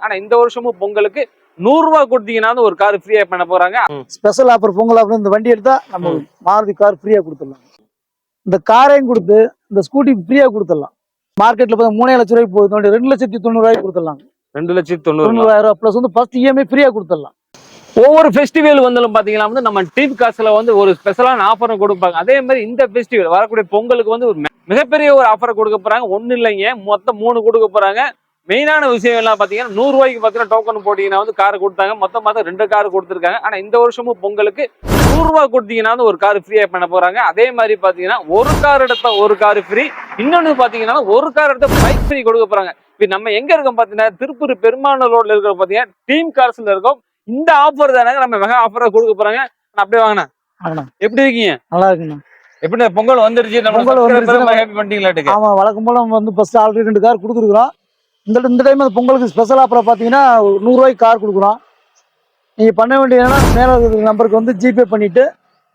ஆனா இந்த வருஷமும் பொங்கலுக்கு ₹100 கொடுத்தீங்கன்னா ஒரு கார் ஃப்ரீயா பண்ண போறாங்க. Special offer Pongal offer. இந்த வண்டி எடுத்தா நம்ம மாருதி கார் ஃப்ரீயா கொடுத்துடலாம். இந்த காரையும் கொடுத்து இந்த ஸ்கூட்டி ஃப்ரீயா கொடுத்துடலாம். மார்க்கெட்ல பார்த்தா 3 லட்சம் ரூபாய்க்கு போகுது, 2,90,000 கொடுத்துடலாம். 2,90,000 பிளஸ் வந்து ஃபர்ஸ்ட் இஎம்ஐ ஃப்ரீயா கொடுத்துடலாம். ஒவ்வொரு ஃபெஸ்டிவல் வந்தாலும் பாத்தீங்கன்னா வந்து நம்ம டீம் காசுல வந்து ஒரு ஸ்பெஷலான ஆஃபரும் கொடுப்பாங்க. அதே மாதிரி இந்த ஃபெஸ்டிவல் வரக்கூடிய பொங்கலுக்கு வந்து ஒரு மிகப்பெரிய ஒரு ஆஃபரை கொடுக்க போறாங்க. ஒண்ணு இல்லைங்க, மொத்தம் 3 கொடுக்க போறாங்க. மெயினான விஷயம் எல்லாம் பாத்தீங்கன்னா ₹100 பாத்தீங்கன்னா டோக்கன் போட்டீங்கன்னா வந்து கார் கொடுத்தாங்க. மொத்தம் 2 கார் கொடுத்துருக்காங்க. ஆனா இந்த வருஷமும் பொங்கலுக்கு ₹100 கொடுத்தீங்கன்னா ஒரு கார் ஃப்ரீயா பண்ண போறாங்க. அதே மாதிரி பாத்தீங்கன்னா ஒரு கார் எடுத்தா ஒரு கார் ஃப்ரீ, இன்னொன்னு பாத்தீங்கன்னா ஒரு கார் எடுத்தா பைக் ஃப்ரீ கொடுக்க போறாங்க. இப்ப நம்ம எங்க இருக்கோம் பாத்தீங்கன்னா திருப்பூர் பெருமான ரோட்ல இருக்கிற பாத்தீங்கன்னா டீம் கார்ஸ்ல இருக்கோம். இந்த ஆஃபர் தானே நம்ம மெகா ஆஃபரா கொடுக்க போறாங்க. அப்படியே வாங்கண்ணா, எப்படி இருக்கீங்க? நல்லா இருக்குண்ணா. எப்படி பொங்கல் வந்துருச்சு, ஹாப்பி பண்ணிட்டீங்களா? ஆமா, வழக்கம் போல நம்ம வந்து ஃபர்ஸ்ட் ஆல்ரெடி 2 கார் கொடுத்துருக்கோம். இந்த டைம் அந்த பொங்கலுக்கு ஸ்பெஷல் ஆஃபரா பாத்தீங்கன்னா ₹100 கார் கொடுக்குறோம். நீங்க பண்ண வேண்டியதுன்னா மேல நம்பருக்கு வந்து ஜிபே பண்ணிட்டு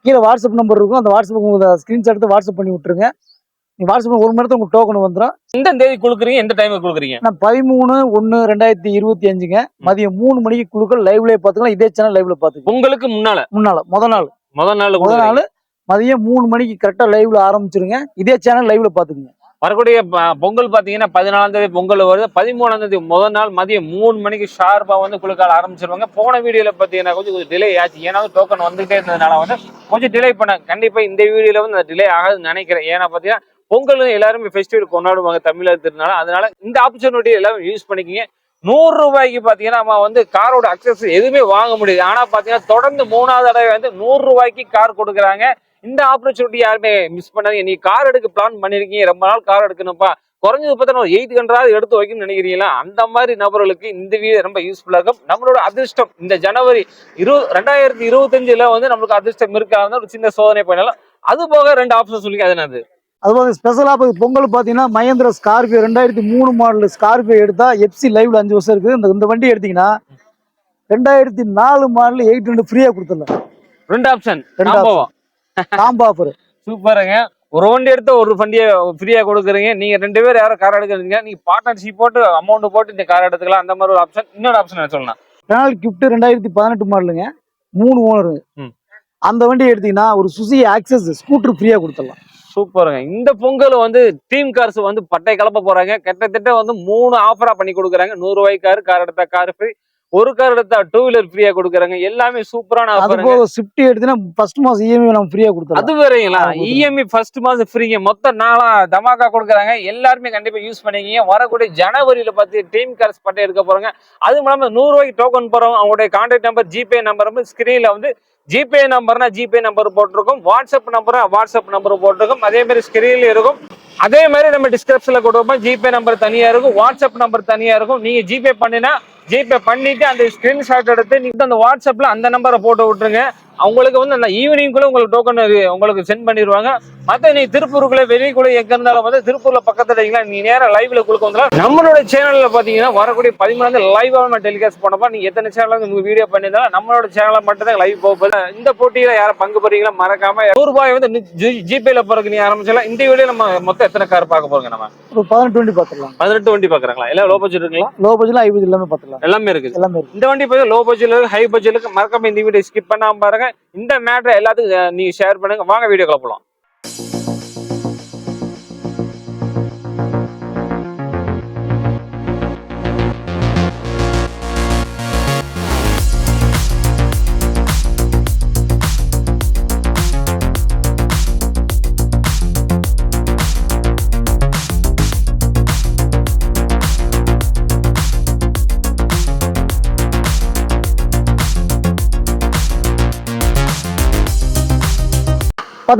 கீழே வாட்ஸ்அப் நம்பர் இருக்கும், அந்த வாட்ஸ்அப் ஸ்கிரீன்ஷாட் எடுத்து வாட்ஸ்அப் பண்ணி விட்டுருங்க. நீங்க வாட்ஸ்அப் 1 மணி நேரத்துக்கு உங்க டோக்கன் வந்துடும். எந்த தேதி கொடுக்குறீங்க, எந்த டைம் கொடுக்குறீங்க? நான் 13/1/2025 மதியம் 3 மணிக்கு குழுக்கள் லைவ்லயே பாத்துக்கலாம். இதே சேனல் லைவ்ல பாத்துக்கலாம். உங்களுக்கு முத நாள் மதியம் 3 மணிக்கு கரெக்டா லைவ்ல ஆரம்பிச்சிருங்க. இதே சேனல் லைவ்ல பாத்துக்கங்க. வரக்கூடிய பொங்கல் பாத்தீங்கன்னா 14ஆம் தேதி பொங்கல் வருது. 13ஆம் தேதி முதல் நாள் மதியம் 3 மணிக்கு ஷார்ப்பா வந்து குழுக்கால ஆரம்பிச்சிருவாங்க. போன வீடியோல பாத்தீங்கன்னா கொஞ்சம் டிலே ஆச்சு. ஏன்னா டோக்கன் வந்துட்டே இருந்ததுனால வந்து கொஞ்சம் டிலே பண்ணாங்க. கண்டிப்பா இந்த வீடியோல வந்து டிலே ஆகாதுன்னு நினைக்கிறேன். ஏன்னா பாத்தீங்கன்னா பொங்கல் எல்லாருமே ஃபெஸ்டிவல் கொண்டாடுவாங்க தமிழர் திருநாள். அதனால இந்த ஆப்பர்ச்சுனிட்டி எல்லாரும் யூஸ் பண்ணிக்கிங்க. ₹100 பாத்தீங்கன்னா நம்ம வந்து காரோட அக்சஸ் எதுவுமே வாங்க முடியாது. ஆனா பாத்தீங்கன்னா தொடர்ந்து 3வது தடவை வந்து ₹100 கார் கொடுக்குறாங்க. இந்த ஆப்பர்ச்சுனிட்டி யாருமே மிஸ் பண்ணாதீங்க. நீ கார் எடுக்க பிளான் பண்ணிருக்கீங்க, ரொம்ப நாள் கார் எடுக்கணும்ப்பா, குறைஞ்சது பார்த்தா ஒரு 800 எடுத்து வைக்கணும்னு நினைக்கிறீங்களா? அந்த மாதிரி நபர்களுக்கு இந்த வீடியோ ரொம்ப யூஸ்ஃபுல்லா இருக்கும். நம்மளோட அதிர்ஷ்டம் இந்த ஜனவரி 2025 வந்து நம்மளுக்கு அதிர்ஷ்டம் இருக்காது. ஒரு சின்ன சோதனை பண்ணலாம். அது போக 2 ஆப்ஷன் சொல்லி அது என்னது? அதுபோக ஸ்பெஷலா பொங்கல் பாத்தீங்கன்னா மஹேந்திரா ஸ்கார்பியோ 2003 மாடல் ஸ்கார்பியோ எடுத்தா எஃப்சி லைவ்ல 5 வருஷம் இருக்கு. இந்த வண்டி எடுத்தீங்கன்னா 2004 மாடல் 800 ஃப்ரீயா கொடுத்துடலாம். 2 ஆப்ஷன் காம்போ ஆஃபர். சூப்பருங்க. ஒரு வண்டி எடுத்து ஒரு வண்டியை ஃப்ரீயா கொடுக்குறீங்க. நீங்க 2 பேர் யாரும் கார் எடுக்கிறீங்க, நீங்க பார்ட்னர்ஷிப் போட்டு அமௌண்ட் போட்டு இந்த கார் எடுத்துக்கலாம். அந்த மாதிரி ஒரு ஆப்ஷன். இன்னொரு ஆப்ஷன் என்ன சொல்லலாம்? ரெனால்ட் கிஃப்ட் 2018 மாடலுங்க, 3 ஓனர். அந்த வண்டி எடுத்தீங்கன்னா ஒரு சுசுகி ஆக்சஸ் ஸ்கூட்டர் ஃப்ரீயா கொடுத்துடலாம். சூப்பருங்க. இந்த பொங்கல் வந்து டீம் கார்ஸ் வந்து பட்டை கலப்ப போறாங்க. கிட்டத்தட்ட வந்து 3 ஆஃபரா பண்ணி கொடுக்குறாங்க. ₹100 கார் எடுத்தா கார் ஃப்ரீ, ஒரு கார் எடுத்தா 2 வீலர் ஃப்ரீயா கொடுக்குறாங்க. எல்லாமே சூப்பரான ஆஃபர். ஸ்விஃப்ட் எடுத்தீங்கன்னா ஃபர்ஸ்ட் மாசம் இஎம்ஐ நம்ம ஃப்ரீயா கொடுத்தோம். அது வேறங்களா? இஎம்ஐ ஃபர்ஸ்ட் மாசம் ஃப்ரீங்க. மொத்தம் 4 தமாக்கா கொடுக்குறாங்க. எல்லாருமே கண்டிப்பா யூஸ் பண்ணிக்கிங்க. வரக்கூடிய ஜனவரியில பார்த்து டீம் கார்ஸ் பட்டை எடுக்க போறாங்க. அது இல்லாம ₹100 டோக்கன் போறவங்க அவங்களுடைய கான்டாக்ட் நம்பர், ஜிபே நம்பர் வந்து ஸ்கிரீன்ல வந்து ஜிபே நம்பர்னா ஜிபே நம்பர் போட்டிருக்கும், வாட்ஸ்அப் நம்பர் வாட்ஸ்அப் நம்பர் போட்டிருக்கும். அதே மாதிரி ஸ்கிரீன்ல இருக்கும். அதே மாதிரி நம்ம டிஸ்கிரிப்ஷன்ல கொடுப்போம். ஜிபே நம்பர் தனியா இருக்கும், வாட்ஸ்அப் நம்பர் தனியா இருக்கும். நீங்க ஜிபே பண்ணினா ஜிபே பண்ணிட்டு அந்த ஸ்கிரீன்ஷாட் எடுத்து நீங்க அந்த வாட்ஸ்அப்ல அந்த நம்பரை போட்டு விட்டுருங்க. அவங்களுக்கு வந்து அந்த ஈவினிங்குள்ள உங்களுக்கு டோக்கன் உங்களுக்கு சென்ட் பண்ணிடுவாங்க. மற்ற நீ திருப்பூருக்குள்ள வெளிக்குள்ள எங்க இருந்தாலும் வந்து திருப்பூர்ல பக்கத்துல நீ நேரம் லைவ்ல கொடுக்க வந்துடலாம். நம்மளோட சேனல்ல பாத்தீங்கன்னா வரக்கூடிய 13 லைவா நம்ம டெலிகாஸ்ட் பண்ணப்பா. நீங்க எத்தனை சேனல் உங்களுக்கு வீடியோ பண்ணியிருந்தாலும் நம்மளோட சேனல்ல மட்டும் தான் லைவ் போகுது. இந்த போட்டியில யாரும் பங்கு பெறீங்களா மறக்காம ₹100 வந்து ஜிபேல போறதுக்கு நீ ஆரம்பிச்சலாம். இந்த வீடியோ நம்ம மொத்தம் எத்தனை கார் பார்க்க போறோங்க? நம்ம 18 வண்டி பாத்துக்கலாம். 18 வண்டி பாக்குறாங்களா? எல்லாம் லோ பட்ஜெட் இருக்குங்களா? லோ பட்ஜெட், ஹை பட்ஜெட் எல்லாமே பாத்துக்கலாம். எல்லாமே இருக்குது. இந்த வண்டி போய் லோ பட்ஜெட் ஹை பட்ஜெட் மறக்காம இந்த வீடியோ ஸ்கிப் பண்ணாம பாருங்க. இந்த மேட்டர் எல்லாத்துக்கும் நீங்க ஷேர் பண்ணுங்க. வாங்க வீடியோக்குள்ள போலாம்.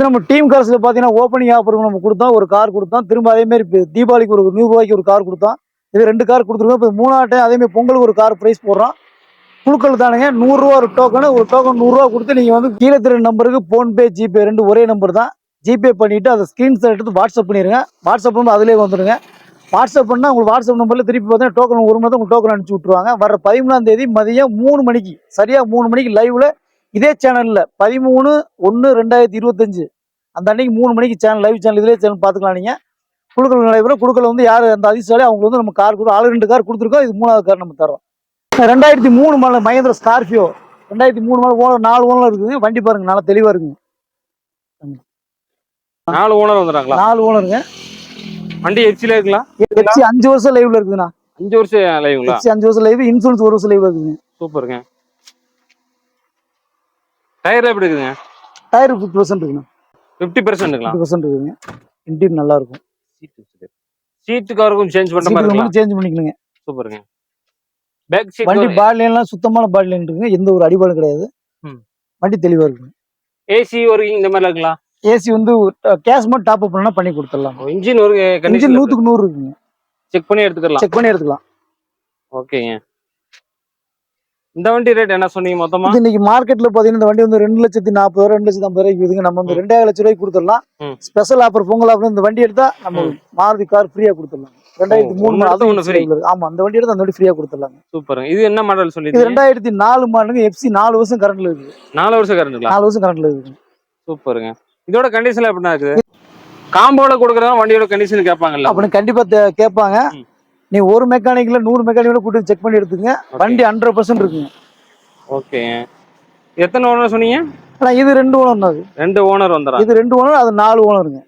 நம்ம டீம் கார்ஸ்ல பாத்தீங்கன்னா ஓப்பனிங் ஆஃபர் நம்ம கொடுத்தோம், ஒரு கார் கொடுத்தோம். திரும்ப அதே மாதிரி தீபாவளிக்கு ஒரு ₹100 ஒரு கார் கொடுத்தோம். இது 2 கார் கொடுத்துருக்கோம். இப்போ 3ஆவது டைம் அதே மாதிரி பொங்கலுக்கு ஒரு கார் பிரைஸ் போடுறோம். குழுக்கள் தானுங்க. ₹100 ஒரு டோக்கன் ₹100 கொடுத்து நீங்க வந்து கீழே தெரிய நம்பருக்கு போன்பே ஜிபே 2 ஒரே நம்பர் தான். ஜிபே பண்ணிட்டு அதை ஸ்கிரீன்ஷாட் எடுத்து வாட்ஸ்அப் பண்ணிருங்க. வாட்ஸ்அப் வந்து அதுலேயே வந்துடுங்க. வாட்ஸ்அப் பண்ணால் உங்களுக்கு வாட்ஸ்அப் நம்பர்ல திருப்பி பார்த்தீங்கன்னா டோக்கன் 1 மணி உங்களுக்கு டோக்கன் அனுப்பிச்சு விட்டுருவாங்க. வர 13ஆம் தேதி மதியம் 3 மணிக்கு சரியா 3 மணிக்கு லைவ்ல இதே சேனல்ல 13/1/2025 அந்த அன்னைக்கு 3 மணிக்கு சேனல் லைவ் சேனல் இதே சேனல் பார்த்துக்கலாம். நீங்க குழுக்கள் நடைபெறும். குழுக்கள் வந்து யார் அந்த அதிர்ஷ்டாலே அவங்க வந்து நம்ம கார் கொடுத்து 2 கார் கொடுத்துருக்கோம். இது 3ஆவது கார் நம்ம தரோம். 2003 model Mahindra Scorpio 2003 model owner 4 owner இருக்குங்க. வண்டி பாருங்க நல்லா தெளிவா இருக்குங்க. 4 ஓனர் வந்துறாங்களா? 4 ஓனருங்க. வண்டி எஃப்சில இருக்குங்களா? எஃப்சி 5 வருஷம் லைவ்ல இருக்குதுண்ணா. 5 வருஷம் லைவ்ங்களா? எஃப்சி 5 வருஷம் லைவ், இன்சூரன்ஸ் 1 வருஷம் லைவ் இருக்குங்க. சூப்பருங்க. டயர் எப்படி இருக்குங்க? டயர் 50% இருக்குண்ணா. 50%ங்களா? 50% இருக்குங்க. இன்டீரியர் நல்லா இருக்கும். சீட் கவருக்கும் சேஞ்ச் பண்ற மாதிரி இருக்குங்களா? சேஞ்ச் பண்ணிக்கணுங்க. சூப்பருங்க. பேக் சீட் வண்டி பாடி லைன்லாம் சுத்தமான பாடி லைன் இருக்குங்க. எந்த ஒரு அடிபாடும் கிடையாது. வண்டி தெளிவா இருக்குங்க. ஏசி ஒர்க்கிங் இந்த மாதிரி இருக்குங்களா? ஏசி வந்து கேஷ் மட்டும் டாப் அப் பண்ணா பண்ணி கொடுத்துடலாம். இன்ஜின் ஒரு இன்ஜின் 100க்கு 100 இருக்குங்க. செக் பண்ணி எடுத்துக்கலாம். செக் பண்ணி எடுத்துக்கலாம். ஓகேங்க. இந்த வண்டி ரேட் என்ன சொன்னீங்க மொத்தமா? இன்னைக்கு மார்க்கெட்ல பாத்தீங்கன்னா இந்த வண்டி வந்து 2,40,000 2,50,000 இருக்குதுங்க. நம்ம வந்து 2,00,000 ரூபாய்க்கு கொடுத்துடலாம். ஸ்பெஷல் ஆஃபர் பொங்கல் ஆஃபர் இந்த வண்டி எடுத்தா நம்ம மாருதி கார் ஃப்ரீயா கொடுத்துடலாம். 2003 மாடல். ஆமா அந்த வண்டி எடுத்தா அந்த வண்டி ஃப்ரீயா கொடுத்துடலாம். சூப்பர். இது என்ன மாடல் சொல்லி? இது 2004 மாடலுங்க. எஃப்சி 4 வருஷம் கரண்ட்ல இருக்கு. 4 வருஷம் கரண்ட்ங்களா? 4 வருஷம் கரண்ட்ல இருக்கு. சூப்பருங்க. இதோட கண்டிஷன் எப்படினா இருக்குது? காம்போல கொடுக்கறதா வண்டியோட கண்டிஷன் கேட்பாங்கல்ல? அப்படி கண்டிப்பா கேட்பாங்க. நீ ஒரு மெக்கானிக்ல 100 மெக்கானிக்ல கூட்டி செக் பண்ணி எடுத்துங்க. வண்டி 100% இருக்குங்க. ஓகே. எத்தனை ஓனர் சொன்னீங்க? இது 2 ஓனர் தான். 2 ஓனர் வந்துறா. இது 2 ஓனர், அது 4 ஓனருங்க.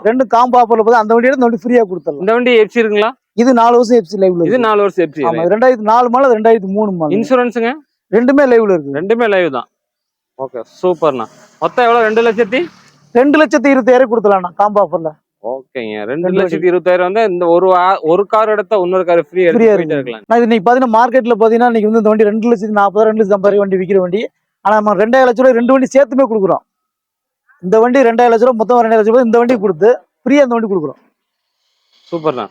ரெண்டு காம்போ ஆஃபர்ல போது அந்த வண்டியோட இந்த வண்டி ஃப்ரீயா கொடுத்துடலாம். இந்த வண்டி எஃப்சி இருக்குங்களா? இது 4 வருஷம் எஃப்சி லைவ்ல இருக்கு. இது 4 வருஷம் எஃப்சி. ஆமா 2004 மாடல், 2003 மாடல். இன்சூரன்ஸ்ங்க? ரெண்டுமே லைவ்ல இருக்கு. ரெண்டுமே லைவ் தான். ஓகே சூப்பர்ண்ணா. மொத்தம் எவ்வளவு? 2,20,000 கொடுத்துடலாம் காம்போ ஆஃபர்ல. ஓகேங்க. 2,20,000 வந்து இந்த ஒரு கார் எடுத்தா இன்னொரு கார் ஃப்ரீயா இருக்கலாம். நான் இது இன்னைக்கு பாத்தீங்கன்னா மார்க்கெட்ல பாத்தீங்கன்னா இன்னைக்கு வந்து இந்த வண்டி 2,40,000 2,50,000 வண்டி விக்கிற வண்டி. ஆனா நம்ம 2,00,000 ரூபாய் 2 வண்டி சேர்த்துமே கொடுக்குறோம். இந்த வண்டி 2,00,000 ரூபாய், மொத்தம் 2,00,000 ரூபாய் இந்த வண்டி கொடுத்து ஃப்ரீயா இந்த வண்டி கொடுக்குறோம். சூப்பர்ண்ணா.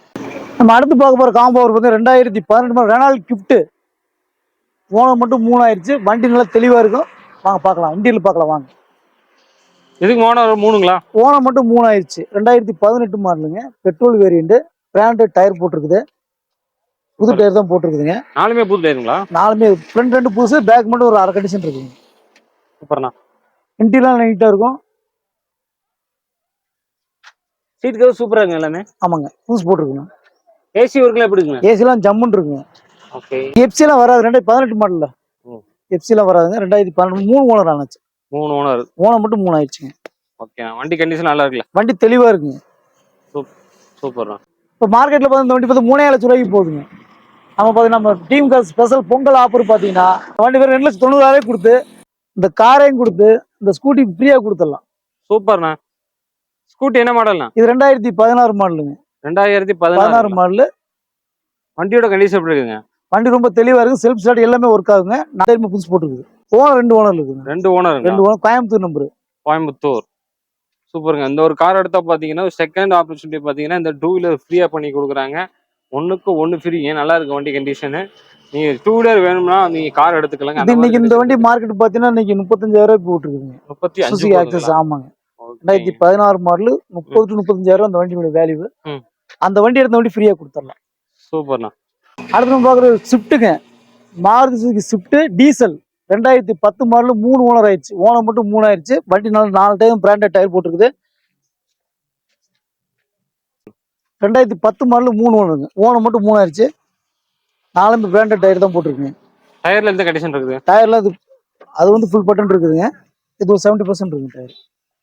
நம்ம அடுத்து பார்க்க போற காம்போ ஆஃபர் வந்து 2018 மாடல் ரெனால்ட் கிஃப்ட். ஓனர் மட்டும் 3 ஆயிருச்சு. வண்டி நல்லா தெளிவா இருக்கும். வாங்க பார்க்கலாம். இன்டீரியர் பார்க்கலாம் வாங்க. இதுக்கு ஓனர் 3ங்களா? ஓனர் மட்டும் 3 ஆயிருச்சு. 2018 மாடலுங்க. Petrol variant. பிராண்டட் டயர் போட்டிருக்குது. புது டயர் தான் போட்டிருக்குதுங்க. நாலுமே புது டயருங்களா? நாலுமே ஃப்ரண்ட் 2 புதுசு, பேக் மட்டும் ஒரு அரை கண்டிஷன் இருக்குங்க. சூப்பர்ண்ணா. இன்டீரியர் நீட்டா இருக்கும். சீட் கவர் சூப்பரா இருக்கு எல்லாமே. ஆமாங்க புதுசு போட்டிருக்குங்க. ஏசி ஒர்க்லாம் எப்படி இருக்குங்க? ஏசிலாம் ஜம்முன்னு இருக்குங்க. ஓகே. எஃப்சிலாம் வராது. 2018 மாடல்ல எஃப்சிலாம் வராதுங்க. 2018 3 ஓனர் ஆனாச்சு. 3 ஓனர். ஓனர் மட்டும் 3 ஆயிடுச்சுங்க. ஓகே. வண்டி கண்டிஷன் நல்லா இருக்குல்ல? வண்டி தெளிவா இருக்குங்க. சூப்பர்ண்ணா. இப்போ மார்க்கெட்ல பார்த்து இந்த வண்டி பார்த்து 3,00,000 ரூபாய்க்கு போகுதுங்க. நம்ம பார்த்தீங்கன்னா நம்ம team car special Pongal offer பார்த்தீங்கன்னா வண்டி பேர் 2,90,000 கொடுத்து இந்த காரையும் கொடுத்து இந்த ஸ்கூட்டி ஃப்ரீயா கொடுத்துடலாம். சூப்பர்ண்ணா. ஸ்கூட்டி என்ன மாடல்னா? இது 2016 மாடலுங்க. 2016 மாடல். வண்டியோட கண்டிஷன் எப்படி இருக்குங்க? வண்டி ரொம்ப தெளிவா இருக்கு. செல்ஃப் ஸ்டார்ட் எல்லாமே ஒர்க் ஆகுங்க. நாலுமே புதுசு போட்டுருக்குது. ஓனர் 2 ஓனர் இருக்குங்க. 2 owner. 2 owner. Coimbatore number. Coimbatore. சூப்பருங்க. இந்த ஒரு கார் எடுத்தா பாத்தீங்கன்னா செகண்ட் ஆப்பர்ச்சுனிட்டி பாத்தீங்கன்னா இந்த 2 வீலர் ஃப்ரீயா பண்ணி கொடுக்குறாங்க. 1க்கு 1 ஃப்ரீங்க. நல்லா இருக்கு வண்டி கண்டிஷன். நீங்க 2 வீலர் வேணும்னா நீங்க கார் எடுத்துக்கலாங்க. இன்னைக்கு இந்த வண்டி மார்க்கெட் பாத்தீங்கன்னா இன்னைக்கு 35,000 ரூபாய் போட்டுருக்குங்க. 35 ஆக்சஸ். ஆமாங்க. 2016 மாடல் 30 to 35,000 அந்த வண்டியோட வேல்யூ. அந்த வண்டி எடுத்த வண்டி ஃப்ரீயா கொடுத்துடலாம். சூப்பர்ண்ணா. அடுத்து நம்ம பாக்குறது ஸ்விஃப்ட்டுங்க. Maruti Suzuki Swift diesel 2010 model 3 owner ஆயிடுச்சு. ஓனர் மட்டும் 3 ஆயிடுச்சு. வண்டி 4 டைம் பிராண்டட் டயர் போட்டுருக்குது. 2010 மாடல் 3 ஓனருங்க. ஓனர் மட்டும் 3 ஆயிடுச்சு. 4 பிராண்டட் டயர் தான் போட்டிருக்குங்க. டயர்ல எந்த கண்டிஷன் இருக்குது? டயர்ல அது வந்து ஃபுல் பட்டன் இருக்குதுங்க. இது ஒரு 70% இருக்குங்க டயர்.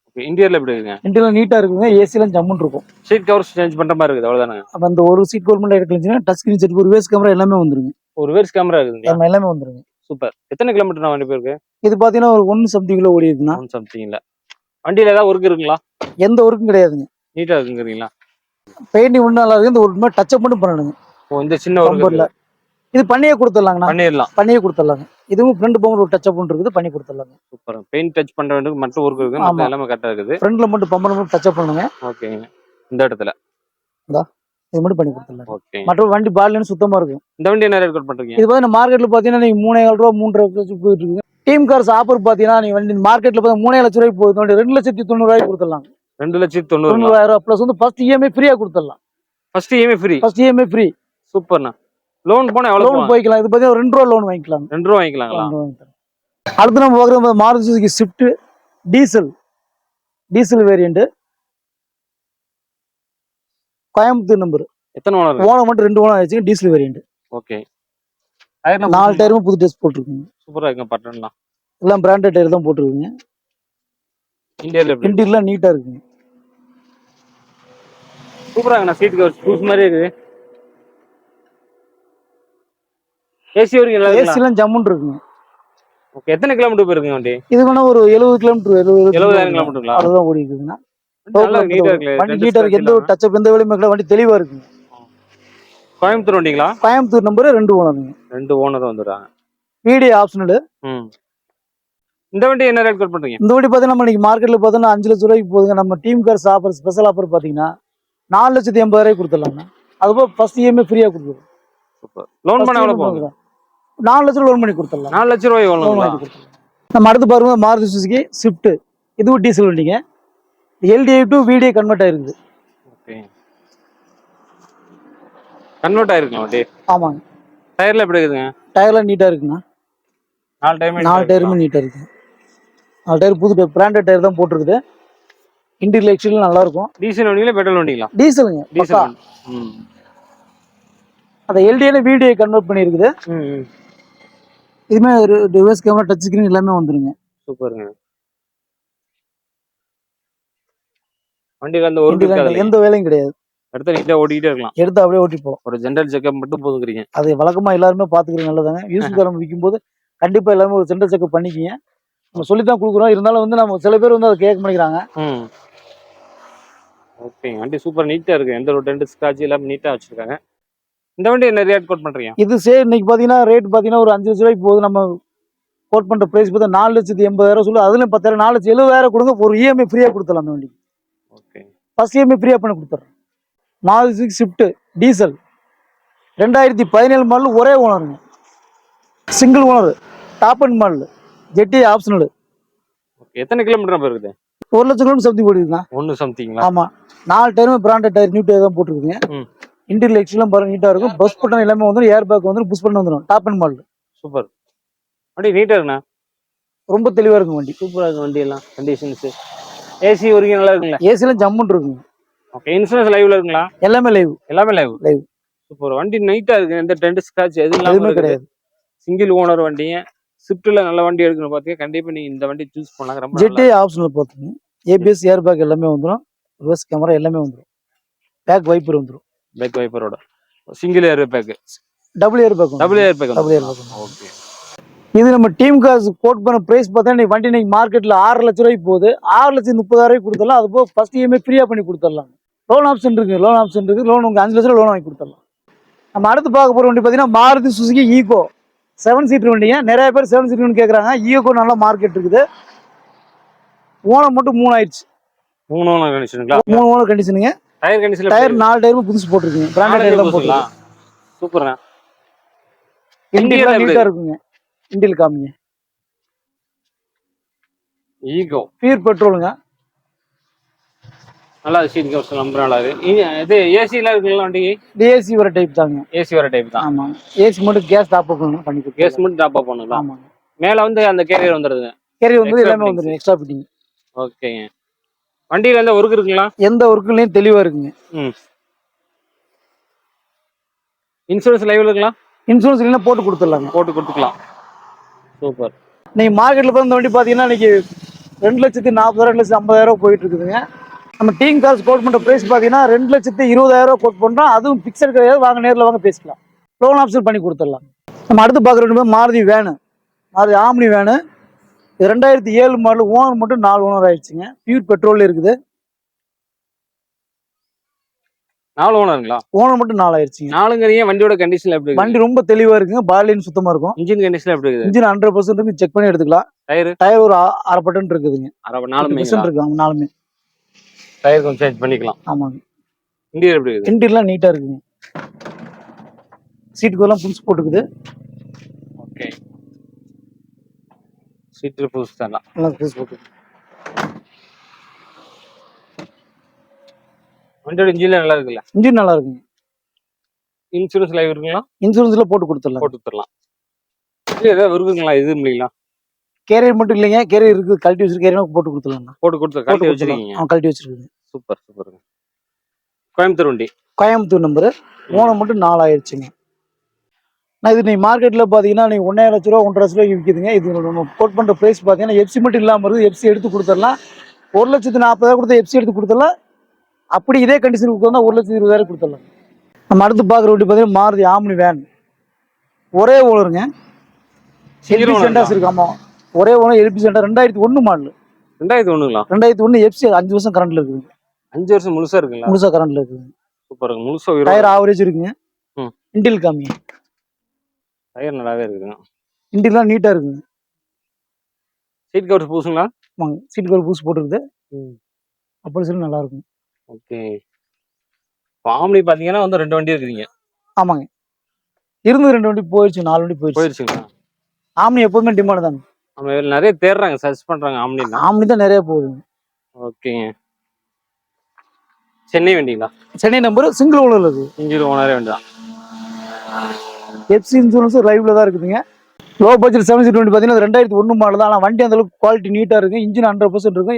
ஓகே. இன்டீரியர்ல எப்படி இருக்குங்க? இன்டீரியர் நீட்டா இருக்குங்க. ஏசிலாம் ஜம்முன்னு இருக்கும். சீட் கவர்ஸ் சேஞ்ச் பண்ற மாதிரி இருக்குது அவ்வளவுதானே? அப்ப அந்த ஒரு சீட் கவர்மெண்ட் எடுக்கலன்னா டச் ஸ்கிரீன் செட், ஒரு ரிவர்ஸ் கேமரா எல்லாமே வந்துருங்க. ஒரு ரிவர்ஸ் கேமரா இருக்குங்களா? ஆமா எல்லாமே வந்துருங்க. சூப்பர். எத்தனை கிலோமீட்டர் நான் வண்டி போயிருக்கு? இது பாத்தீங்கன்னா ஒரு 1 something கிலோ ஓடி இருக்குன்னா. 1 something இல்ல. வண்டியில ஏதாவது ஒர்க் இருக்குங்களா? எந்த ஒர்க்கும் கிடையாதுங்க. நீட்டா இருக்குங்கறீங்களா? பெயிண்டிங் ஒண்ணு நல்லா இருக்கு. இந்த ஒரு மாதிரி டச் அப் மட்டும் பண்ணணுங்க. ஓ இந்த சின்ன ஒர்க் இது பண்ணியே கொடுத்துடலாங்கண்ணா. பண்ணியே கொடுத்துடலாங்க. இதுவும் ஃப்ரண்ட் பம்பர் ஒரு டச் அப் இருக்குது. பண்ணி கொடுத்துடலாங்க. சூப்பர். பெயிண்ட் டச் பண்ற வேண்டியது மட்டும் ஒர்க் இருக்கு. மத்த எல்லாமே கரெக்ட்டா இருக்குது. ஃப்ரண்ட்ல மட்டும் பம்பர் மட்டும் டச் அப் பண்ணுங்க. ஓகேங்க. இந்த இடத்துல இது மட்டும் பண்ணி கொடுத்துடலாம். ஓகே. மற்ற வண்டி பாடிலையும் சுத்தமா இருக்கும். இந்த வண்டி என்ன ரேட் பண்றீங்க? இது பாத்தீங்கன்னா மார்க்கெட்ல பாத்தீங்கன்னா நீங்க 3,500 ரூபாய் 3,500 போயிட்டு இருக்கு. டீம் கார்ஸ் ஆஃபர் பாத்தீங்கன்னா நீங்க வண்டி மார்க்கெட்ல பார்த்தா 3,00,000 ரூபாய்க்கு போகுது. 2,90,000 ரூபாய்க்கு கொடுத்துடலாம். 2,90,000 பிளஸ் வந்து ஃபர்ஸ்ட் இஎம்ஐ ஃப்ரீயா கொடுத்துடலாம். First EMI free. சூப்பர்ண்ணா. லோன் போனா எவ்வளவு லோன் போய்க்கலாம். இது பாத்தீங்கன்னா 2 ரூபா லோன் வாங்கிக்கலாம். 2 ரூபா வாங்கிக்கலாங்களா? அடுத்து நம்ம பார்க்குற Maruti Suzuki Swift diesel variant. Coimbatore number. எத்தனை ஓனர்? ஓனர் மட்டும் 2 ஓனர் ஆயிடுச்சு. Diesel variant. ஓகே. டயர்லாம் 4 டயருமே புது டெஸ்ட் போட்டிருக்குங்க. சூப்பரா இருக்குங்க பட்டன்லாம். எல்லாம் பிராண்டட் டயர் தான் போட்டிருக்குங்க. இன்டீரியர் எப்படி இருக்கு? இன்டீரியர்லாம் நீட்டா இருக்குங்க. சூப்பரா இருக்குண்ணா. சீட் கவர் புதுசு மாதிரி இருக்குது. ஏசி வரைக்கும் நல்லா இருக்குங்களா? ஏசிலாம் ஜம்முன்னு இருக்குங்க. ஓகே. எத்தனை கிலோமீட்டர் போயிருக்குங்க வண்டி? இது வேணா ஒரு 70 கிலோமீட்டர் 70,000 கிலோமீட்டருங்களா? அவ்வளவுதான் ஓடி இருக்குதுங்க. நல்லா நீட்டா இருக்கு. வண்டி நீட்டா இருக்கு. எந்த ஒரு டச்சப் எந்த வேலையுமே இல்லை. வண்டி தெளிவா இருக்குங்க. கோயம்புத்தூர் வண்டிங்களா? கோயம்புத்தூர் நம்பர் 2 ஓனருங்க. 2 ஓனர் வந்துடுறாங்க. Video optional. இந்த வண்டி என்ன ரேட் கோட் பண்றீங்க? இந்த வண்டி பார்த்தீங்கன்னா நம்ம இன்னைக்கு மார்க்கெட்ல பார்த்தோம்னா 5 லட்சம் ரூபாய்க்கு போகுதுங்க. நம்ம team cars offer special offer பார்த்தீங்கன்னா 4,80,000 கொடுத்துடலாங்க. அதுபோக ஃபர்ஸ்ட் இஎம்ஐ ஃப்ரீயா கொடுத்துருவோம். சூப்பர். லோன் பண்ண எவ்வளவு போகுது? 4 லட்சம் லோன் பண்ணி கொடுத்துடலாம். 4 லட்சம் ரூபாய் லோன் எவ்வளவு? பண்ணி கொடுத்துடலாம். நம்ம அடுத்து பாருங்க மாருதி சுசுகி ஸ்விஃப்ட். இதுவும் டீசல் வண்டிங்க. எல்டிஐ டு விடிஐ கன்வெர்ட் ஆயிருக்குது. ஓகே. கன்வெர்ட் ஆயிருக்குங்க வண்டி. ஆமாங்க. டயர்ல எப்படி இருக்குங்க? டயர்லாம் நீட்டா இருக்குங்க. 4 டயருமே நீட்டா இருக்கு. 4 டயர் புது பிராண்டட் டயர் தான் போட்டிருக்குது. இன்டீரியர் எக்ஸ்டீரியர் நல்லா இருக்கும். டீசல் வண்டிங்களா பெட்ரோல் வண்டிங்களா? டீசலுங்க. டீசல். அந்த எல்டிஐல விடிஐ கன்வெர்ட் பண்ணிருக்குது. இதுமே ரிவர்ஸ் கேமரா டச் ஸ்கிரீன் எல்லாமே வந்துருங்க. சூப்பருங்க. வண்டில அந்த ஒரு எந்த வேலையும் கிடையாது. அடுத்து நீட்டா ஓடிட்டே இருக்கலாம். எடுத்து அப்படியே ஓட்டி போலாம். ஒரு ஜெனரல் செக்கப் மட்டும் போதுங்கிறீங்க. அது வழக்கமா எல்லாருமே பாத்துக்கிறது நல்லதாங்க. யூஸ் காரம் விற்கும் போது கண்டிப்பா எல்லாமே ஒரு ஜெனரல் செக்கப் பண்ணிக்கிங்க. நம்ம சொல்லித்தான் கொடுக்குறோம். இருந்தாலும் வந்து நம்ம சில பேர் வந்து அதை கேட்க மாட்டேங்கிறாங்க. ஓகே. வண்டி சூப்பர் நீட்டா இருக்கு. எந்த ஒரு டென்ட் ஸ்கிராட்ச் எல்லாம் நீட்டா வச்சிருக்காங்க. இந்த வண்டி என்ன ரேட் கோட் பண்றீங்க? இது இன்னைக்கு பாத்தீங்கன்னா ரேட் பாத்தீங்கன்னா ஒரு 5 லட்சம் ரூபாய்க்கு போகுது. நம்ம கோட் பண்ற பிரைஸ் பார்த்தா 4,80,000 சொல்லு. அதுலயும் 10,000 4,70,000 கொடுங்க. ஒரு இஎம்ஐ ஃப்ரீயா கொடுத்துடலாம் அந்த வண்டி. ஓகே. ஃபர்ஸ்ட் இஎம்ஐ ஃப்ரீயா பண்ணி கொடுத்துறேன். மாருதி ஸ்விஃப்ட் டீசல் 2017 மாடல் ஒரே ஓனருங்க. Single owner. Top and model. ZD optional. எத்தனை கிலோமீட்டர் போயிருக்குது? 1 லட்சம் கிலோமீட்டர் சம்திங் ஓடிருக்குண்ணா. 1 சம்திங்களா? ஆமா. 4 டயருமே பிராண்டட் டயர் நியூ டயர் தான் போட்டுருக்குங்க. இன்டீரியர் எக்ஸ்டீரியர் பாருங்க நீட்டா இருக்கும். பஸ் பட்டன் எல்லாமே வந்துரும். ஏர் பேக் வந்துரும். புஷ் பட்டன் வந்துரும். Top and model. சூப்பர். வண்டி நீட்டா இருக்குண்ணா. ரொம்ப தெளிவா இருக்கும் வண்டி. சூப்பரா இருக்கு வண்டி எல்லாம். கண்டிஷன்ஸ் ஏசி வரைக்கும் நல்லா இருக்குங்களா? ஏசில ஜம்முன்னு இருக்குங்க. ஓகே. இன்சூரன்ஸ் லைவ்ல இருக்குங்களா? எல்லாமே லைவ். லைவ். சூப்பர். வண்டி நீட்டா இருக்கு. எந்த டென்ட் ஸ்கிராட்ச் எதுவும் கிடையாது. சிங்கிள் ஓனர் வண்டிங்க. ஸ்விஃப்ட்ல நல்ல வண்டி எடுக்கணும் பாத்தீங்க. கண்டிப்பா நீங்க இந்த வண்டி சூஸ் பண்ணலாம். ரொம்ப ஜெட்டி ஆப்ஷனல் பாத்துங்க. ஏபிஎஸ் ஏர் பேக் எல்லாமே வந்துரும். ரிவர்ஸ் கேமரா எல்லாமே வந்துரும். பேக் வைப்பர் வந்துரும். பேக் வைப்பரோட single air bag. Double air bag. Okay. இது நம்ம டீம் கார்ஸ் கோட் பண்ண பிரைஸ் பார்த்தா நீ வண்டி இன்னைக்கு மார்க்கெட்ல 6 லட்சம் ரூபாய்க்கு போகுது. 6,30,000 கொடுத்துடலாம். அது போக ஃபர்ஸ்ட் இஎம்ஐ ஃப்ரீயா பண்ணி கொடுத்துடலாம். லோன் ஆப்ஷன் இருக்கு. லோன் உங்க 5 லட்சம் லோன் வாங்கி கொடுத்துடலாம். நம்ம அடுத்து பார்க்க போற வண்டி பார்த்தீங்கன்னா மாருதி சுசுகி ஈகோ 7 சீட்டர் வண்டிங்க. நிறைய பேர் 7 சீட்டர்னு கேட்குறாங்க. ஈகோ நல்ல மார்க்கெட் இருக்குது. ஓனர் மட்டும் 3 ஆயிடுச்சு. 3 ஓனர் கண்டிஷனுங்களா? 3 ஓனர் கண்டிஷனுங்க. டயர் கண்டிஷன் டயர் 4 டயரும் புதுசு போட்டுருக்கீங்க. பிராண்டட் டயர் தான் போட்டுருக்கீங்க. சூப்பர்ண்ணா. இன்டீரியர் நீட்டா இருக்குங்க. இன்டீரியர் காமிங்க. ஈகோ பியூர் பெட்ரோலுங்க. நல்லா சீட் கவர்ஸ் நம்பர் நல்லா இருக்கு. இது ஏசி எல்லாம் இருக்குங்களா வண்டி? ஏசி வர டைப் தாங்க. ஏசி வர டைப் தான். ஆமாங்க. ஏசி மட்டும் கேஸ் டாப் அப் பண்ணி கொடுங்க. கேஸ் மட்டும் டாப் அப் பண்ணலாம். ஆமாங்க. மேல வந்து அந்த கேரியர் வந்துருதுங்க. கேரியர் வந்து எல்லாமே வந்துரும். Extra fitting. ஓகேங்க. வண்டியில எந்த ஒர்க் இருக்குங்களா? எந்த ஒர்க்குலயும் தெளிவா இருக்குங்க. இன்சூரன்ஸ் லைவ்ல இருக்குங்களா? இன்சூரன்ஸ் இல்லைன்னா போட்டு கொடுத்துடலாம். சூப்பர். நீங்க மார்க்கெட்ல போய் இந்த வண்டி பாத்தீங்கன்னா இன்னைக்கு 2,40,000 2,50,000 போயிட்டு இருக்குதுங்க. நம்ம டீம் கார்ஸ் கோட் பண்ற பிரைஸ் பாத்தீங்கன்னா 2,20,000 கோட் பண்றோம். அதுவும் பிக்சர் கிடையாது. வாங்க நேரில் வாங்க பேசிக்கலாம். லோன் ஆப்ஷன் பண்ணி கொடுத்துடலாம். நம்ம அடுத்து பாக்குற Maruti van. Maruti omni van 2007 model. Owner மட்டும் 4 ஓனர் ஆயிடுச்சுங்க. பியூர் பெட்ரோல் இருக்குது. 4 ஓனருங்களா? ஓனர் மட்டும் 4 ஆயிடுச்சுங்க. 4ங்கறீங்க. வண்டியோட கண்டிஷன் எப்படி இருக்கு? வண்டி ரொம்ப தெளிவா இருக்குங்க. பாடிலைன் சுத்தமா இருக்கும். இன்ஜின் கண்டிஷன் எப்படி இருக்கு? இன்ஜின் 100% இருக்கு. செக் பண்ணி எடுத்துக்கலாம். டயர் ஒரு 1/2 பட்டன் இருக்குதுங்க. 4% இருக்கு. நாலுமே டயர் கொஞ்சம் சேஞ்ச் பண்ணிக்கலாம். ஆமாங்க. இன்டீரியர் எப்படி இருக்கு? இன்டீரியர்லாம் நீட்டா இருக்குங்க. சீட்டுக்கு எல்லாம் புதுசு போட்டுக்குது. ஓகே. சீட்டு புதுசு தான். எல்லாம் புதுசு போட்டுக்குது. வண்டியோட இன்ஜின் நல்லா இருக்குல்ல? இன்ஜின் நல்லா இருக்குங்க. இன்சூரன்ஸ் லைவ் இருக்குங்களா? இன்சூரன்ஸ்ல போட்டு கொடுத்துடலாம். இது ஏதாவது இருக்குங்களா? இது இல்லைங்களா? கேரியர் மட்டும் இல்லைங்க. கேரியர் இருக்கு. கழட்டி வச்சிருக்க கேரியர் போட்டு கொடுத்துடலாம். கழட்டி வச்சிருக்கீங்க. கழட்டி வச்சிருக்கீங்க. சூப்பர். கோயம்புத்தூர் வண்டி. கோயம்புத்தூர் நம்பர். ஓனர் மட்டும் 4 ஆயிடுச்சுங்க. நான் இது நீங்கள் மார்க்கெட்டில் பார்த்தீங்கன்னா நீங்கள் 1,5 லட்ச ரூபா 1,50,000 ரூபாய்க்கு விற்கிதுங்க. இது நம்ம கோட் பண்ணுற ப்ரைஸ் பார்த்தீங்கன்னா எஃப்சி மட்டும் இல்லாமல் இருக்குது. எஃப்சி எடுத்து கொடுத்துடலாம். 1,40,000 கொடுத்து எஃப்சி எடுத்து கொடுத்துடலாம். அப்படி இதே கண்டிஷனுக்கு வந்தால் 1,20,000 கொடுத்துடலாம். நம்ம அடுத்து பார்க்குற வண்டி பார்த்தீங்கன்னா மாருதி ஆம்னி வேன். ஒரே ஓனருங்க. எல்பி சென்டாஸ் இருக்கு. ஆமாம், ஒரே ஓனர் எல்பி சென்டா 2001 மாடல். 2001ங்களா? 2001 எஃப்சி 5 வருஷம் கரண்ட்ல இருக்குங்க. 5 வருஷம் முழுசா இருக்குங்களா? முழுசா கரண்ட்ல இருக்குங்க. சூப்பருங்க. முழுசா டயர் ஆவரேஜ் இருக்குங்க. இன்டில் காமி. டயர் நல்லாவே இருக்குங்க. இன்டிலாம் நீட்டா இருக்குங்க. சீட் கவர் பூசுங்களா? ஆமாங்க, சீட் கவர் பூஸ் போட்டுருக்குது. அப்படி சொல்லி நல்லா இருக்கும். ஓகே. ஆம்னி பாத்தீங்கன்னா வந்து 2 வண்டி இருக்குதுங்க. ஆமாங்க, இருந்து 2 வண்டி போயிடுச்சு, 4 வண்டி போயிடுச்சுங்களா? ஆம்னி எப்பவுமே டிமாண்ட் தாங்க. நம்ம நிறைய தேடுறாங்க, சர்ச் பண்றாங்க ஆம்னில. ஆம்னி தான் நிறைய போகுதுங்க. ஓகேங்க. சென்னை வண்டிங்களா? சென்னை நம்பர் சிங்கிள் ஓனர்ல இருக்கு. சிங்கிள் ஓனரே வண்டி தான். எஃப்சி இன்சூரன்ஸ் லைவ்ல தான் இருக்குதுங்க. லோ பட்ஜெட் 7 சீட் வண்டி பார்த்தீங்கன்னா 2001 மாடல் தான். ஆனால் வண்டி அந்த அளவுக்கு குவாலிட்டி நீட்டா இருக்கு. இன்ஜின் 100% இருக்கு.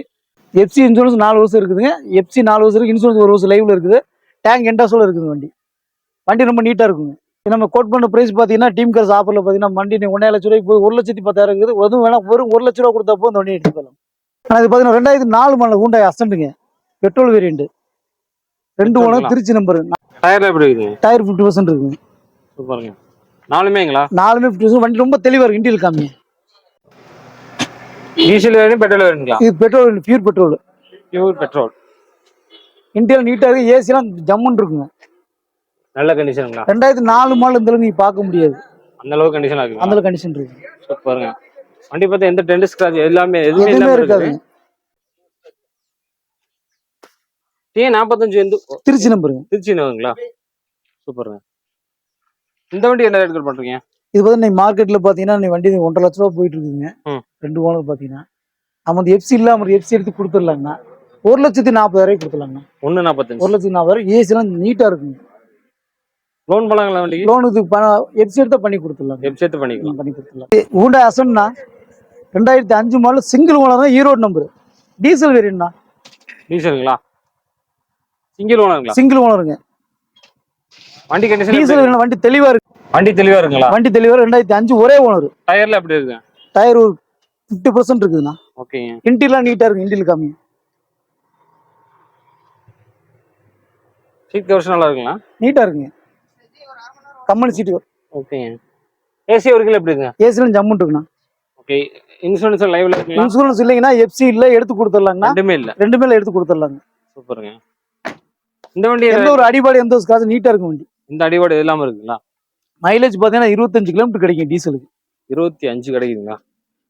எஃப்சி இன்சூரன்ஸ் 4 வருஷம் இருக்குதுங்க. எஃப்சி 4 வருஷம் இருக்கு. இன்சூரன்ஸ் 1 வருஷம் லைவ்ல இருக்குது. டேங்க் என்டாஸோட இருக்குது வண்டி. வண்டி ரொம்ப நீட்டா இருக்குங்க. நம்ம கோட் பண்ண பிரைஸ் பார்த்தீங்கன்னா டீம் கார்ஸ் ஆஃபர்ல பார்த்தீங்கன்னா வண்டி 1,5 லட்ச ரூபாய்க்கு போய் 1,10,000 இருக்குது. அதுவும் வேணா ஒரு 1 லட்ச ரூபா கொடுத்தப்போ அந்த வண்டி எடுத்துக்கலாம். ஆனால் இது பார்த்தீங்கன்னா 2004 மாடல் ஹூண்டாய் அசென்ட்டுங்க. Petrol variant. 2 owner, Trichy number. டயர்ல எப்படி இருக்குங்க? டயர் 50% இருக்குங்க. சூப்பருங்க. நாலுமேங்களா? 50% வண்டி ரொம்ப தெளிவா இருக்கு. இன்டில் காமி. டீசல் வேணும், பெட்ரோல் வேணுங்களா? இது petrol, pure petrol. Pure petrol. Interior நீட்டா இருக்கு. ஏசிலாம் ஜம்முன்னு இருக்குங்க. நல்ல கண்டிஷனுங்களா? 2004 மாடல் இந்த அளவுக்கு நீங்க பார்க்க முடியாது. அந்த அளவுக்கு கண்டிஷனா இருக்கு. அந்த அளவுக்கு கண்டிஷன் இருக்கு. சூப்பருங்க. வண்டி பார்த்தா எந்த டென்ட் ஸ்கிராட்ச் எல்லாமே எதுவுமே எதுவுமே இல்லாம இருக்காது. இருக்குது. T45 எந்த திருச்சி நம்பருங்க. திருச்சி நம்பருங்களா? சூப்பருங்க. இந்த வண்டி என்ன ரேட் பண்றீங்க? இது பார்த்தா நீங்க மார்க்கெட்ல பாத்தீங்கன்னா நீ வண்டி 1,50,000 லட்ச ரூபா போயிட்டு இருக்குங்க. 2 ஓனர் பாத்தீங்கன்னா நம்ம வந்து எஃப்சி இல்லாம எஃப்சி எடுத்து கொடுத்துடலாங்கண்ணா. 1,40,000 கொடுத்துடலாங்கண்ணா. 1,45. 1,40,000. ஏசி எல்லாம் நீட்டா இருக்குங்க. லோன் பண்ணலாங்களா வண்டிக்கு? லோனுக்கு எஃப்சி எடுத்தா பண்ணி கொடுத்துடலாம். எஃப்சி எடுத்து பண்ணிக்கலாம். பண்ணி கொடுத்துடலாம். ஹூண்டாய் அசென்ட்னா 2005 மாடல் சிங்கிள் ஓனர் தான். ஈரோடு நம்பர். டீசல் வேரியன்ட்னா. டீசலுங்களா? சிங்கிள் ஓனருங்களா? சிங்கிள் ஓனருங்க. வண்டி கண்டிஷன் டீசல் வேரியன்ட். வண்டி தெளிவா இருக்கு. வண்டி தெளிவா இருக்குங்களா? வண்டி தெளிவா 2005 ஒரே ஓனர். டயர்ல எப்படி இருக்கு? டயர் ஒரு 50% இருக்குதுண்ணா. ஓகேங்க. இன்டீரியர்லாம் நீட்டா இருக்கு. இன்டீரியர் காமி. சீட் கவர்ஸ் நல்லா இருக்குங்களா? நீட்டா இருக்குங்க. கம்பெனி சீட்டு. ஓகேங்க. ஏசி ஒர்க்கில் எப்படி இருக்குங்க? ஏசிலாம் ஜம்முன்னு இருக்குண்ணா. ஓகே. இன்சூரன்ஸ் லைவ்ல இருக்குங்களா? இன்சூரன்ஸ் இல்லைங்கன்னா எஃப்சி இல்ல எடுத்து கொடுத்துடலாங்கண்ணா. ரெண்டுமே இல்ல எடுத்து கொடுத்துடலாங்க. சூப்பருங்க. இந்த வண்டி எந்த ஒரு அடிபாடு எந்த ஒரு காசு நீட்டா இருக்கும் வண்டி. இந்த அடிபாடு இல்லாம இருக்குங்களா? மைலேஜ் பாத்தீங்கன்னா 25 கிலோமீட்டர் கிடைக்கும் டீசலுக்கு. 25 கிடைக்குதுங்களா?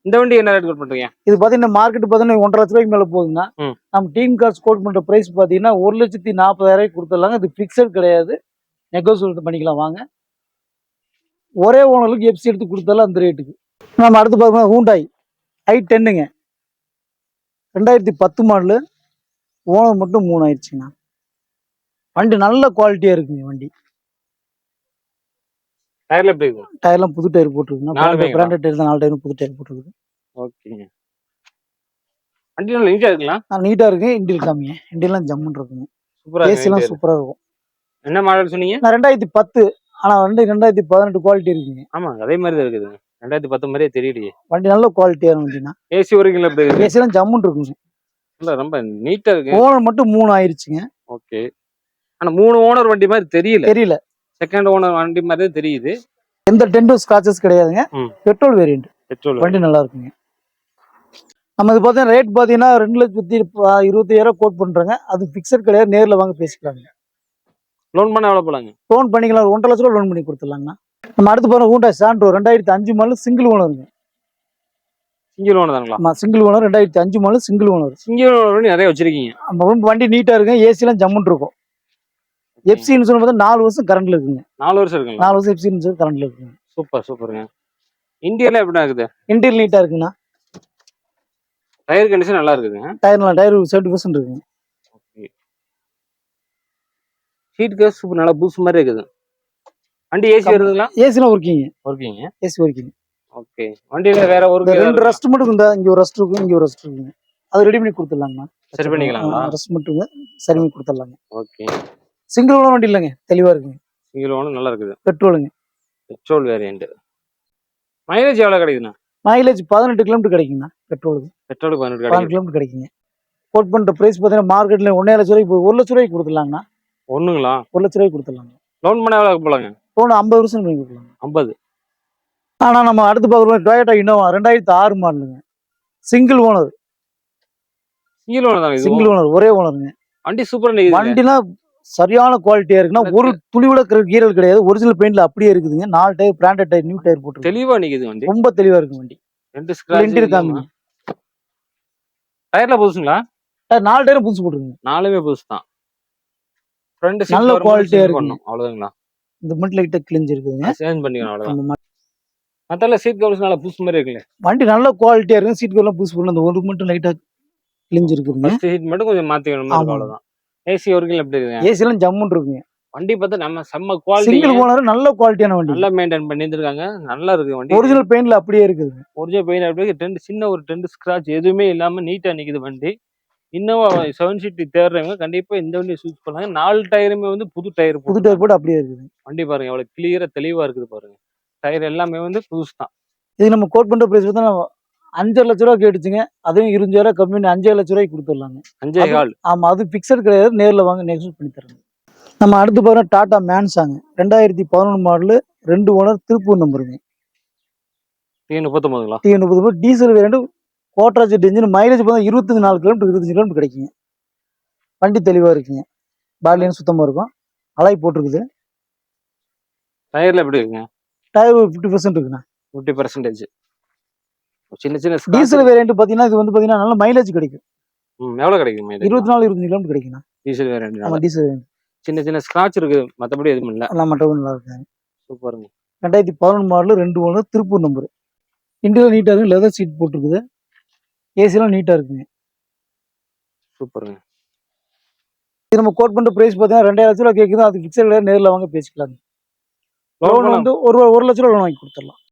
இந்த வண்டி என்ன ரேட் பண்றீங்க? இது பாத்தீங்கன்னா மார்க்கெட் பாத்தீங்கன்னா 1,50,000 ரூபாய்க்கு மேல போகுதுன்னா நம்ம டீம் கார்ஸ் கோட் பண்ற பிரைஸ் பாத்தீங்கன்னா 1,40,000 கொடுத்துடலாங்க. இது பிக்சட் கிடையாது. நெகோசியேட் பண்ணிக்கலாம் வாங்க. ஒரே ஓனருக்கு எஃப்சி எடுத்து கொடுத்தாலும் அந்த ரேட்டுக்கு. நம்ம அடுத்து பார்த்தோம்னா ஹூண்டாய் i10ங்க. 2010 மாடலு. ஓனர் மட்டும் 3 ஆயிடுச்சுங்கண்ணா. வண்டி நல்ல குவாலிட்டியா இருக்குங்க வண்டி. டயர்ல எப்படி இருக்கு? டயர்லாம் புது டயர் போட்டுருக்குண்ணா. பிராண்டட் டயர் தான். 4 டயரும் புது டயர் போட்டுருக்கு. ஓகேங்க. வண்டி நல்லா நீட்டா இருக்குங்களா? நீட்டா இருக்கு. இன்டீரியர் காமிங்க. இன்டீரியர்லாம் ஜம்முன்னு இருக்குங்க. சூப்பரா இருக்கு. ஏசிலாம் சூப்பரா இருக்கும். என்ன மாடல் சொன்னீங்க? நான் 2010. ஆனா வண்டி 2018 குவாலிட்டி இருக்குங்க. ஆமா, அதே மாதிரி தான் இருக்குது. 2010 மாதிரியே தெரியலையே. வண்டி நல்ல குவாலிட்டியான வண்டினா. ஏசி ஒர்க்கில் எப்படி இருக்கு? ஏசிலாம் ஜம்முன்னு இருக்குங்க. இல்ல ரொம்ப நீட்டா இருக்கு. ஓனர் மட்டும் 3 ஆயிருச்சுங்க. ஓகே. ஆனா 3 ஓனர் வண்டி மாதிரி தெரியல. செகண்ட் ஓனர் வண்டி மாதிரி தெரியுது. எந்த டென்ட் ஸ்கிராச்சஸ் கிடையாதுங்க. Petrol variant. பெட்ரோல் வண்டி நல்லா இருக்குங்க. நம்ம இது பார்த்தீங்கன்னா ரேட் பார்த்தீங்கன்னா 2,20,000 கோட் பண்றாங்க. அது பிக்சட் கிடையாது. நேரில் வாங்க பேசிக்கலாங்க. லோன் பண்ண எவ்வளவு போலாங்க? லோன் பண்ணிக்கலாம். 1,50,000 லட்ச ரூபா லோன் பண்ணி கொடுத்துடலாங்கண்ணா. நம்ம அடுத்து போகிற ஹூண்டாய் சாண்ட்ரோ 2005 மாடல் சிங்கிள் ஓனருங்க. சிங்கிள் ஓனர் தாங்களா? ஆமா, single owner. 2005 model single owner. Single owner நிறைய வச்சிருக்கீங்க. வண்டி நீட்டா இருக்கு. ஏசிலாம் ஜம்முன்னு இருக்கும். எஃப்சி இன்சூரன்ஸ் பார்த்தா 4 வருஷம் கரண்ட்ல இருக்குங்க. 4 வருஷம் இருக்குங்க. 4 வருஷம் எஃப்சி இன்சூரன்ஸ் கரண்ட்ல இருக்குங்க. சூப்பருங்க. இன்டீரியர்ல எப்படி இருக்குது? இன்டீரியர் நீட்டா இருக்குண்ணா. டயர் கண்டிஷன் நல்லா இருக்குதுங்க. டயர் 70% இருக்குங்க. ஓகே. சீட் கவர் சூப்பர் நல்லா பூஸ்ட் மாதிரி இருக்குது. வண்டி ஏசி வருதுங்களா? ஏசிலாம் ஒர்க்கிங். AC working. ஓகே. வண்டியில வேற ஒரு 2 ரஸ்ட் மட்டும் இருந்தா இங்க ஒரு ரஸ்ட் இருக்கு, இங்க ஒரு ரஸ்ட் இருக்குங்க. அது ரெடி பண்ணி கொடுத்துடலாங்கண்ணா. சரி பண்ணிக்கலாங்களா? ரஸ்ட் மட்டும் சரி பண்ணி கொடுத்துடலாங்க. ஓகே. சிங்கிள் ஓனர் வண்டி இல்லைங்க. தெளிவா இருக்குங்க. சிங்கிள் ஓனர் நல்லா இருக்குது. பெட்ரோலுங்க. Petrol variant. மைலேஜ் எவ்வளவு கிடைக்குதுண்ணா? மைலேஜ் 18 கிலோமீட்டர் கிடைக்குங்கண்ணா பெட்ரோலுக்கு. பெட்ரோலுக்கு 18 18 கிடைக்குது. கிலோமீட்டர் கிடைக்குங்க. கோட் பண்ற பிரைஸ் பார்த்தீங்கன்னா மார்க்கெட்ல 1.5 லட்ச ரூபாய்க்கு 1 லட்ச ரூபாய்க்கு கொடுத்துடலாங்கண்ணா. ஒண்ணுங்களா? 1 லட்ச ரூபாய்க்கு கொடுத்துடலாங்க. லோன் பண்ண எவ்வளவு போலாங்க? லோன் 50 வருஷம் பண்ணி கொடுக்கலாம். 50. ஆனா நம்ம அடுத்து பார்க்குறோம் டொயோட்டா இனோவா 2006 மாடலுங்க. Single owner. சிங்கிள் ஓனர் தாங்க இது. சிங்கிள் ஓனர் ஒரே ஓனருங்க. வண்டி சூப்பரா நிக்குது. வண்டிலாம் சரியான குவாலிட்டியா இருக்குன்னா ஒரு துளி கூட கீரல் கிடையாது. ஒரிஜினல் பெயிண்ட்ல அப்படியே இருக்குதுங்க. 4 tyre branded tyre new tyre போட்டு தெளிவா நிக்குது வண்டி. ரொம்ப தெளிவா இருக்கு வண்டி. ரெண்டு ஸ்கிராட்ச் இருக்காங்க. டயர்ல புதுசுங்களா? 4 டயரும் புதுசு போட்டுருங்க. நாலுமே புதுசு தான். ஃப்ரண்ட் சீட் நல்ல குவாலிட்டியா இருக்கு. அவ்வளவுதாங்களா? இந்த மட்டும் லைட்டா கிழிஞ்சு இருக்குதுங்க. சேஞ்ச் பண்ணிக்கணும் அவ்வளவுதான். அந்த மத்தல சீட் கவர்ஸ் நல்லா புதுசு மாதிரி இருக்குல்ல. வண்டி நல்ல குவாலிட்டியா இருக்கு. சீட் கவர்லாம் புதுசு போடல. அந்த ஒரு மட்டும் லைட்டா கிழிஞ்சு இருக்குதுங்க. ஃபர்ஸ்ட் சீட் மட்டும் கொஞ்சம் மாத்திக்கணும் அவ்வளவுதான். ஏசி ஒர்க்கிங் எப்படி இருக்குங்க? ஏசி எல்லாம் ஜம்முன்னு இருக்குங்க. வண்டி பார்த்தா நம்ம செம்ம குவாலிட்டி. சிங்கிள் ஓனர் நல்ல குவாலிட்டியான வண்டி. நல்லா மெயின்டைன் பண்ணிருக்காங்க. நல்லா இருக்கு வண்டி. ஒரிஜினல் பெயிண்ட்ல அப்படியே இருக்குது. ஒரிஜினல் பெயிண்ட் அப்படியே சின்ன ஒரு டென்ட் ஸ்கிராட்ச் எதுவுமே இல்லாம நீட்டா நிக்குது வண்டி. இன்னும் 7 சீட் தேடுறவங்க கண்டிப்பா இந்த வண்டியை சூஸ் பண்ணாங்க. 4 டயருமே வந்து புது டயர் போட்டு அப்படியே இருக்குது. வண்டி பாருங்க எவ்வளவு கிளியரா தெளிவா இருக்குது பாருங்க. டயர் எல்லாமே வந்து புதுசு தான். இது நம்ம கோட் பண்ற பிரைஸ் பார்த்தா 5 லட்ச ரூபா கேட்டுச்சுங்க. அதுவும் 25,000 கம்மி 5 லட்ச ரூபாய்க்கு கொடுத்துடலாங்க. 5.25. ஆமா அது பிக்சட் கிடையாது. நேர்ல வாங்க நெக்ஸ்ட் பண்ணி தரேன். நம்ம அடுத்து பாருங்க டாடா மேன்சாங்க 2011 மாடலு 2 ஓனர் திருப்பூர் நம்பருங்க. T39ங்களா? T30 diesel variant quadrajet engine mileage பார்த்தா 24 கிலோமீட்டர் 25 கிலோமீட்டர் கிடைக்குங்க. வண்டி தெளிவா இருக்குங்க. பாடியும் சுத்தமா இருக்கும். அலாய் போட்டிருக்குது. டயர்ல எப்படி இருக்குங்க? டயர் 50% இருக்குண்ணா. 50%. சின்ன சின்ன டீசல் வேரியண்ட் பாத்தீங்கன்னா இது வந்து பாத்தீங்கன்னா நல்ல மைலேஜ் கிடைக்கும். எவ்வளவு கிடைக்கும் மைலேஜ்? 24-25 கிலோமீட்டர் கிடைக்குண்ணா. Diesel variant. ஆமா டீசல் வேரியண்ட். சின்ன சின்ன ஸ்கிராட்ச் இருக்கு. மத்தபடி எதுவும் இல்ல. எல்லாம் மட்டும் நல்லா இருக்கு. சூப்பருங்க. 2011 model 2 owner Tiruppur number. Interior நீட்டா இருக்கு. லெதர் சீட் போட்டிருக்குது. ஏசி எல்லாம் நீட்டா இருக்குங்க. சூப்பருங்க. இது நம்ம கோட் பண்ற பிரைஸ் பாத்தீங்கன்னா 2,000 லட்ச ரூபா கேக்குது. அது பிக்சர் நேர்ல வாங்க பேசிக்கலாம். லோன் வந்து 1 லட்ச ரூபா லோன் வாங்கி கொடுத்துடலாம்.